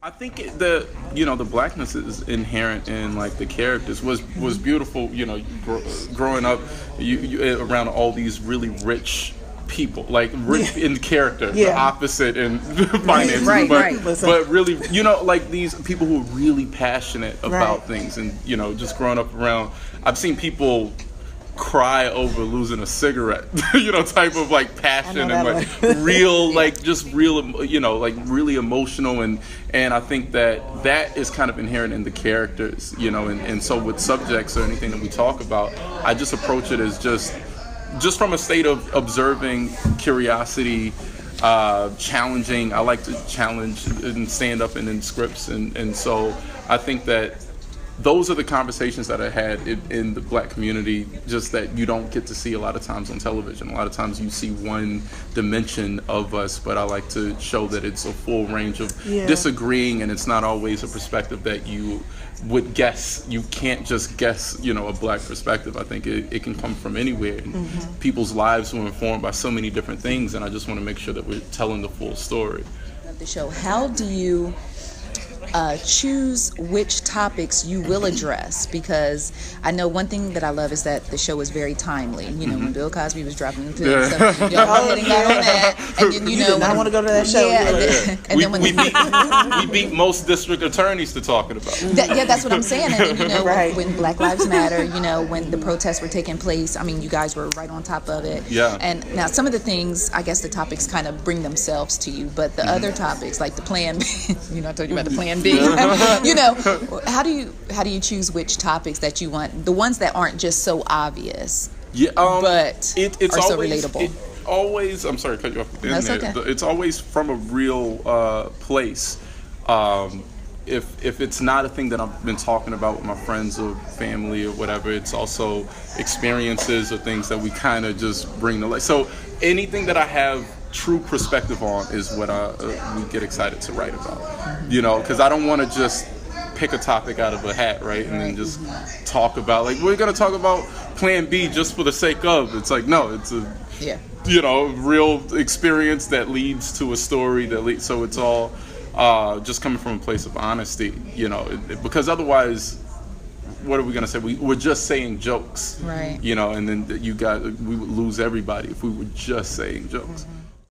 I think the blackness is inherent in like the characters was beautiful. Growing up, you around all these really rich people, like rich in character, the opposite in finances, but really, like these people who are really passionate about things, and just growing up around, I've seen people cry over losing a cigarette, type of like passion and like real, like just real, like really emotional, and I think that is kind of inherent in the characters, and so with subjects or anything that we talk about, I just approach it as just from a state of observing, curiosity, challenging. I like to challenge and stand up and in scripts, and so I think that those are the conversations that I had in the black community, just that you don't get to see a lot of times on television. A lot of times you see one dimension of us, but I like to show that it's a full range of disagreeing, and it's not always a perspective that you would guess. You can't just guess, a black perspective. I think it can come from anywhere. And people's lives were informed by so many different things, and I just want to make sure that we're telling the full story. Of the show, how do you choose which topics you will address? Because I know one thing that I love is that the show is very timely. When Bill Cosby was dropping the pills, so y'all hitting out on that, and then I want to go to that show. And then we beat most district attorneys to talking about it. That's what I'm saying. And then when Black Lives Matter, when the protests were taking place, I mean, you guys were right on top of it. Yeah. And now some of the things, I guess the topics kind of bring themselves to you, but the other topics like the Plan B, I told you about the Plan B. How do you choose which topics that you want, the ones that aren't just so obvious, but it's are always, so relatable? I'm sorry to cut you off at the end. That's there. okay. It's always from a real place. If it's not a thing that I've been talking about with my friends or family or whatever, it's also experiences or things that we kind of just bring to life. So anything that I have true perspective on is what we get excited to write about, because I don't want to just pick a topic out of a hat, right, and then just talk about, like, we're going to talk about Plan B just for the sake of. It's like, no, it's a real experience that leads to a story so it's all just coming from a place of honesty, because otherwise, what are we going to say? We're just saying jokes, right? And then we would lose everybody if we were just saying jokes.